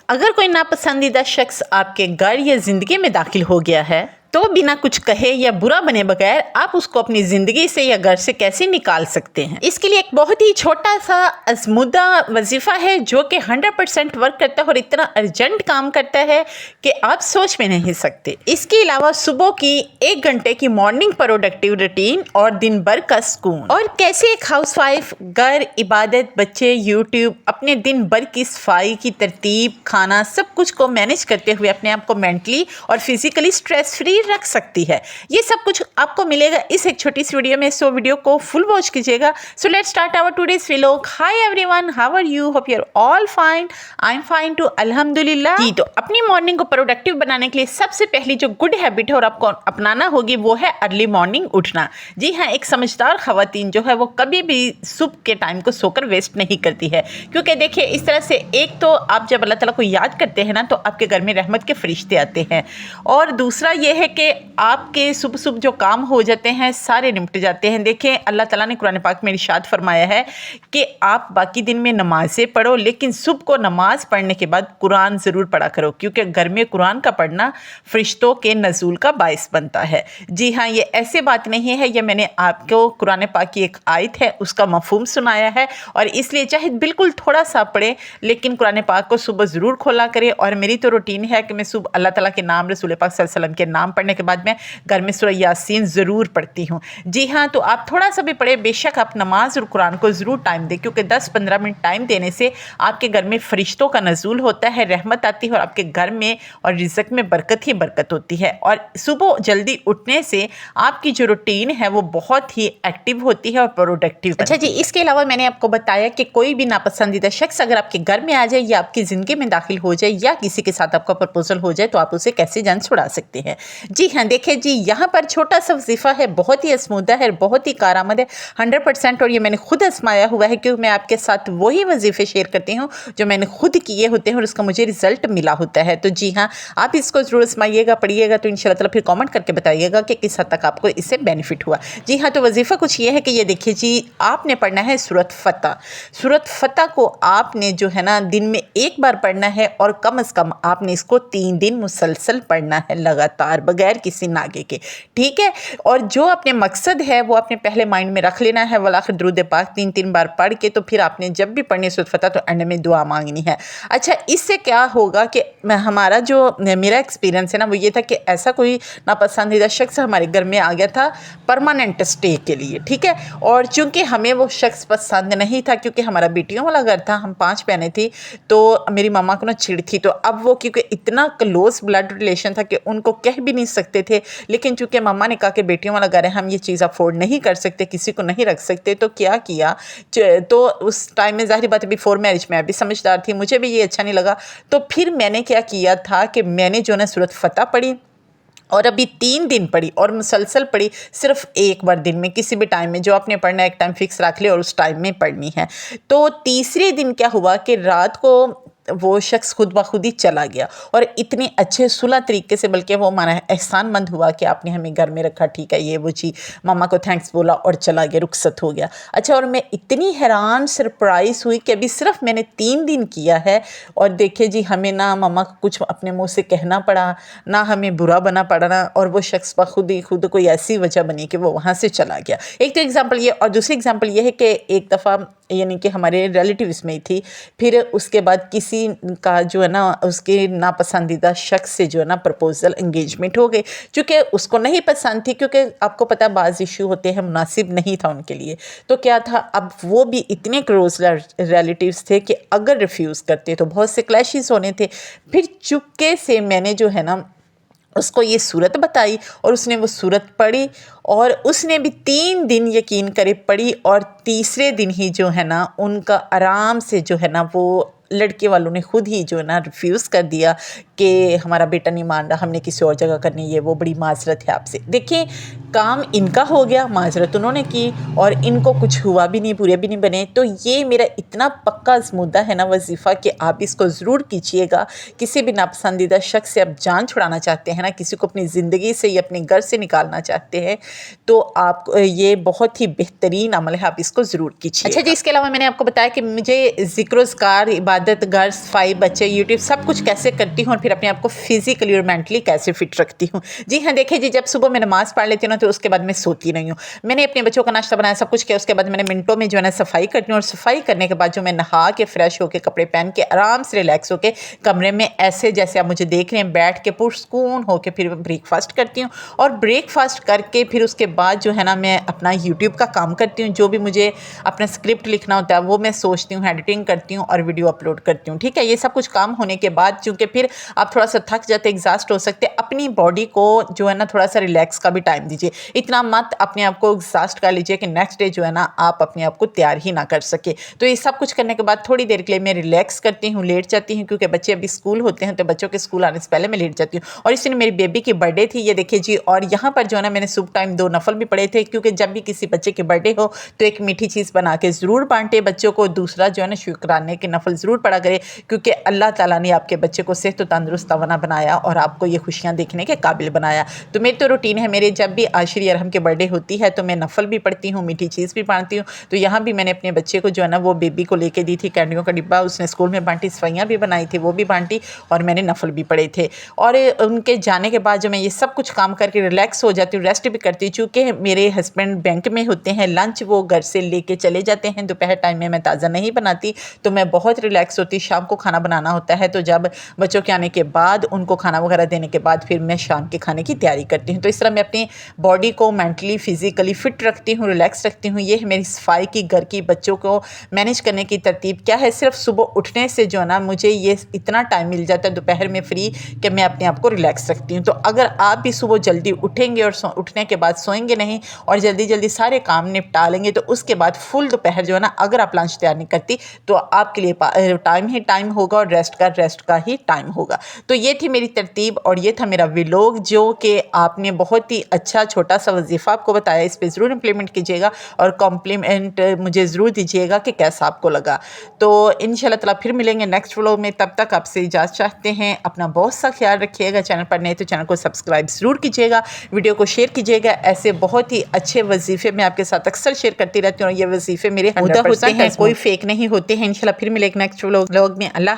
अगर कोई नापसंदीदा शख्स आपके घर या ज़िंदगी में दाखिल हो गया है तो बिना कुछ कहे या बुरा बने बगैर आप उसको अपनी ज़िंदगी से या घर से कैसे निकाल सकते हैं। इसके लिए एक बहुत ही छोटा सा आज़मूदा वजीफ़ा है जो कि 100% वर्क करता है और इतना अर्जेंट काम करता है कि आप सोच में नहीं सकते। इसके अलावा सुबह की 1 घंटे की मॉर्निंग प्रोडक्टिव रूटीन और दिन भर का सुकून, और कैसे एक हाउसवाइफ घर, इबादत, बच्चे, यूट्यूब, अपने दिन भर की सफाई की तरतीब, खाना, सब कुछ को मैनेज करते हुए अपने आप को मेंटली और फिजिकली स्ट्रेस फ्री रख सकती है। ये सब कुछ आपको मिलेगा इस एक छोटी सी वीडियो में, सो वीडियो को फुल वॉच कीजिएगा। So let's start our today's vlog. Hi everyone, how are you? Hope you are all fine. I am fine too, अल्हम्दुलिल्लाह। जी, तो अपनी मॉर्निंग को प्रोडक्टिव बनाने के लिए सबसे पहली जो गुड हैबिट है और आपको अपनाना होगी वो है अर्ली मॉर्निंग उठना। जी हाँ, एक समझदार खवातीन जो है वो कभी भी सुबह के टाइम को सोकर वेस्ट नहीं करती है, क्योंकि देखिए इस तरह से एक तो आप जब अल्लाह ताला को याद करते हैं ना तो आपके घर में रहमत के फरिश्ते आते हैं, और दूसरा ये है कि आपके सुबह सुबह जो काम हो जाते हैं सारे निपट जाते हैं। देखें अल्लाह ताला ने कुरान पाक में इरशाद फरमाया है कि आप बाकी दिन में नमाज़ें पढ़ो, लेकिन सुबह को नमाज पढ़ने के बाद कुरान ज़रूर पढ़ा करो, क्योंकि घर में कुरान का पढ़ना फरिश्तों के नज़ूल का बाइस बनता है। जी हाँ, ये ऐसे बात नहीं है, ये मैंने आपको कुरान पाक की एक आयत है उसका मफहूम सुनाया है, और इसलिए चाहे बिल्कुल थोड़ा सा पढ़े लेकिन कुरान पाक को सुबह ज़रूर खोला करें। और मेरी तो रूटीन है कि मैं सुबह अल्लाह ताला के नाम, रसूल पाक सल्लल्लाहु अलैहि वसल्लम के नाम पढ़ने के बाद मैं घर में सूरह यासीन ज़रूर पढ़ती हूँ। जी हाँ, तो आप थोड़ा सा भी पढ़े, बेशक आप नमाज और कुरान को ज़रूर टाइम दें, क्योंकि 10-15 मिनट टाइम देने से आपके घर में फरिश्तों का नज़ूल होता है, रहमत आती है और आपके घर में और रिज़्क में बरकत ही बरकत होती है। और सुबह जल्दी उठने से आपकी जो रूटीन है वो बहुत ही एक्टिव होती है और प्रोडक्टिव। अच्छा जी, इसके अलावा मैंने आपको बताया कि कोई भी नापसंदीदा शख्स अगर आपके घर में आ जाए या आपकी ज़िंदगी में दाखिल हो जाए या किसी के साथ आपका प्रपोजल हो जाए तो आप उसे कैसे जान छुड़ा सकते हैं। जी हाँ, देखिए जी, यहाँ पर छोटा सा वजीफ़ा है, बहुत ही आज़मूदा है, बहुत ही कारआमद है 100%, और ये मैंने खुद आजमाया हुआ है, क्योंकि मैं आपके साथ वही वजीफ़े शेयर करती हूँ जो मैंने खुद किए होते हैं और उसका मुझे रिजल्ट मिला होता है। तो जी हाँ, आप इसको ज़रूर आजमाइएगा, पढ़िएगा, तो इंशाल्लाह ताला फिर कमेंट करके बताइएगा कि किस हद तक आपको इससे बेनिफिट हुआ। जी हाँ, तो वजीफ़ा कुछ ये है कि ये देखिए जी, आपने पढ़ना है सूरत फतह। सूरत फतह को आपने जो है ना दिन में एक बार पढ़ना है, और कम से कम आपने इसको 3 दिन मुसलसल पढ़ना है लगातार, बगैर किसी नागे के, ठीक है। और जो अपने मकसद है वो अपने पहले माइंड में रख लेना है, वल आखिर दुरूद पाक 3-3 बार पढ़ के, तो फिर आपने जब भी पढ़नी सूरत फतह तो एंड में दुआ मांगनी है। अच्छा, इससे क्या होगा कि हमारा जो मेरा एक्सपीरियंस है ना वो ये था कि ऐसा कोई नापसंदीदा शख्स हमारे घर में आ गया था परमानेंट स्टे के लिए, ठीक है। और चूँकि हमें वो शख्स पसंद नहीं था, क्योंकि हमारा बेटियों वाला घर था, हम 5 बहनें थी, तो मेरी मामा को ना चिढ़ थी, तो अब वो क्योंकि इतना क्लोज ब्लड रिलेशन था कि उनको कह भी नहीं सकते थे, लेकिन चूँकि मम्मा ने कहा कि बेटियों वाला घर है, हम ये चीज़ अफोर्ड नहीं कर सकते, किसी को नहीं रख सकते, तो क्या किया, तो उस टाइम में ज़ाहिर बात है बिफोर मैरिज मैं भी समझदार थी, मुझे भी ये अच्छा नहीं लगा, तो फिर मैंने क्या किया था कि मैंने जो है सूरत फतह पढ़ी, और अभी 3 दिन पढ़ी और मुसलसल पढ़ी, सिर्फ एक बार दिन में किसी भी टाइम में, जो आपने पढ़ना है एक टाइम फिक्स रख ले और उस टाइम में पढ़नी है। तो तीसरे दिन क्या हुआ कि रात को वो शख्स खुद ब खुद ही चला गया, और इतने अच्छे सुलह तरीके से, बल्कि वो हमारा एहसानमंद हुआ कि आपने हमें घर में रखा, ठीक है, ये वो जी, मामा को थैंक्स बोला और चला गया, रुखसत हो गया। अच्छा, और मैं इतनी हैरान सरप्राइज़ हुई कि अभी सिर्फ मैंने 3 दिन किया है, और देखिए जी, हमें ना मामा को कुछ अपने मुँह से कहना पड़ा, ना हमें बुरा बना पड़ा, और वो शख्स ब खुद ही खुद कोई ऐसी वजह बनी कि वो वहाँ से चला गया। एक तो एग्ज़ाम्पल ये, और दूसरी एग्ज़ाम्पल ये है कि एक दफ़ा यानी कि हमारे रिलेटिव्स में ही थी, फिर उसके बाद किसी का जो है ना उसके नापसंदीदा शख्स से जो है ना प्रपोजल एंगेजमेंट हो गई, चूँकि उसको नहीं पसंद थी, क्योंकि आपको पता बाज़ इशू होते हैं, मुनासिब नहीं था उनके लिए। तो क्या था, अब वो भी इतने क्लोज रिलेटिव्स थे कि अगर रिफ्यूज़ करते तो बहुत से क्लैशेस होने थे। फिर चुपके से मैंने जो है ना उसको ये सूरत बताई, और उसने वो सूरत पढ़ी, और उसने भी 3 दिन यकीन करे पढ़ी, और तीसरे दिन ही जो है ना उनका आराम से जो है ना वो लड़के वालों ने खुद ही जो है ना रिफ्यूज़ कर दिया कि हमारा बेटा नहीं मान रहा, हमने किसी और जगह करनी है, वो बड़ी माजरत है आपसे। देखिए काम इनका हो गया, माजरत उन्होंने की और इनको कुछ हुआ भी नहीं, पूरे भी नहीं बने। तो ये मेरा इतना पक्का मुद्दा है ना वजीफ़ा कि आप इसको ज़रूर कीजिएगा। किसी भी नापसंदीदा शख्स से आप जान छुड़ाना चाहते हैं ना, किसी को अपनी ज़िंदगी से या अपने घर से निकालना चाहते हैं, तो आप ये बहुत ही बेहतरीन अमल है, आप इसको ज़रूर कीजिए। अच्छा जी, इसके अलावा मैंने आपको बताया कि मुझे ज़िक्र-ज़कार, इबादत, घर, सफाई, बच्चे, यूट्यूब सब कुछ कैसे करती हूँ और फिर अपने आप को फिज़िकली और मेंटली कैसे फिट रखती हूँ। जी हाँ, देखिए जी, जब सुबह मैं नमाज़ पढ़ लेती हूँ ना, तो उसके बाद मैं सोती नहीं हूँ। मैंने अपने बच्चों का नाश्ता बनाया, सब कुछ किया, उसके बाद मैंने मिनटों में जो है ना सफाई करती हूँ और सफाई करने के बाद जो मैं नहा के फ्रेश होके कपड़े पहन के आराम से रिलैक्स होके कमरे में ऐसे जैसे आप मुझे देख रहे हैं बैठ के पुरसकून होके फिर ब्रेकफास्ट करती हूँ। और ब्रेकफास्ट करके फिर उसके बाद जो है ना मैं अपना यूट्यूब का काम करती हूँ। जो भी मुझे अपना स्क्रिप्ट लिखना होता है वो मैं सोचती हूँ, एडिटिंग करती हूँ और वीडियो अपलोड करती हूँ। ठीक है, ये सब कुछ काम होने के बाद चूँकि फिर आप थोड़ा सा थक जाते, एग्जॉस्ट हो सकते, अपनी बॉडी को जो है ना थोड़ा सा रिलैक्स का भी टाइम दीजिए। इतना मत अपने आप को एग्जॉस्ट कर लीजिए कि नेक्स्ट डे जो है ना आप अपने आप को तैयार ही ना कर सके। तो ये सब कुछ करने के बाद थोड़ी देर के लिए मैं रिलैक्स करती हूँ, लेट जाती हूँ, क्योंकि बच्चे अभी स्कूल होते हैं तो बच्चों के स्कूल आने से पहले मैं लेट जाती हूँ। और इस दिन मेरी बेबी की बर्थडे थी, ये देखिए जी। और यहाँ पर जो है ना मैंने सुबह टाइम 2 नफल भी पढ़े थे, क्योंकि जब भी किसी बच्चे की बर्थडे हो तो एक मीठी चीज़ बना के ज़रूर बांटे बच्चों को। दूसरा जो है ना शुक्राने के नफल ज़रूर पढ़ा करें, क्योंकि अल्लाह ताला ने आपके बच्चे को सेहत और तंदुरुस्त तवाना बनाया और आपको ये खुशियाँ देखने के काबिल बनाया। तो मेरी तो रूटीन है, मेरे जब भी आशिर अरहम की बर्थडे होती है तो मैं नफल भी पढ़ती हूँ, मीठी चीज़ भी बांटती हूँ। तो यहाँ भी मैंने अपने बच्चे को जो है ना वो बेबी को लेके दी थी कैंडियों का डिब्बा, उसने स्कूल में बांटी, सफाइयाँ भी बनाई थी, वो भी बांटी और मैंने नफल भी पढ़े थे। और उनके जाने के बाद जो मैं ये सब कुछ काम करके रिलैक्स हो जाती हूँ, रेस्ट भी करती हूँ। चूँकि मेरे हस्बैंड बैंक में होते हैं, लंच वो घर से लेके चले जाते हैं, दोपहर टाइम में मैं ताज़ा नहीं बनाती, तो मैं बहुत रिलैक्स होती। शाम को खाना बनाना होता है, तो जब बच्चों के आने के बाद उनको खाना वगैरह देने के बाद फिर मैं शाम के खाने की तैयारी करती हूँ। तो इस तरह मैं अपनी बॉडी को मेंटली फिजिकली फिट रखती हूँ, रिलैक्स रखती हूँ। ये है मेरी सफाई की, घर की, बच्चों को मैनेज करने की तरतीब। क्या है, सिर्फ सुबह उठने से जो है ना मुझे ये इतना टाइम मिल जाता है दोपहर में फ्री कि मैं अपने आप को रिलैक्स रखती हूँ। तो अगर आप भी सुबह जल्दी उठेंगे और उठने के बाद सोएंगे नहीं और जल्दी जल्दी सारे काम निपटा लेंगे, तो उसके बाद फुल दोपहर जो है ना अगर आप लंच तैयार नहीं करती तो आपके लिए टाइम ही टाइम होगा और रेस्ट का ही टाइम होगा। तो ये थी मेरी तरतीब और ये था मेरा व्लॉग, जो कि आपने बहुत ही अच्छा छोटा सा वजीफ़ा आपको बताया। इस पर ज़रूर इम्प्लीमेंट कीजिएगा और कॉम्प्लीमेंट मुझे ज़रूर दीजिएगा कि कैसा आपको लगा। तो इंशाल्लाह ताला फिर मिलेंगे नेक्स्ट व्लॉग में। तब तक आपसे इजाज़त चाहते हैं। अपना बहुत सा ख्याल रखिएगा। चैनल पर नए तो चैनल को सब्सक्राइब ज़रूर कीजिएगा, वीडियो को शेयर कीजिएगा। ऐसे बहुत ही अच्छे वजीफ़े मैं आपके साथ अक्सर शेयर करती रहती हूँ और ये वजीफ़े मेरे 100% होते हैं, कोई फेक नहीं होते हैं। इंशाल्लाह फिर मिलेंगे नेक्स्ट व्लॉग में। अल्लाह।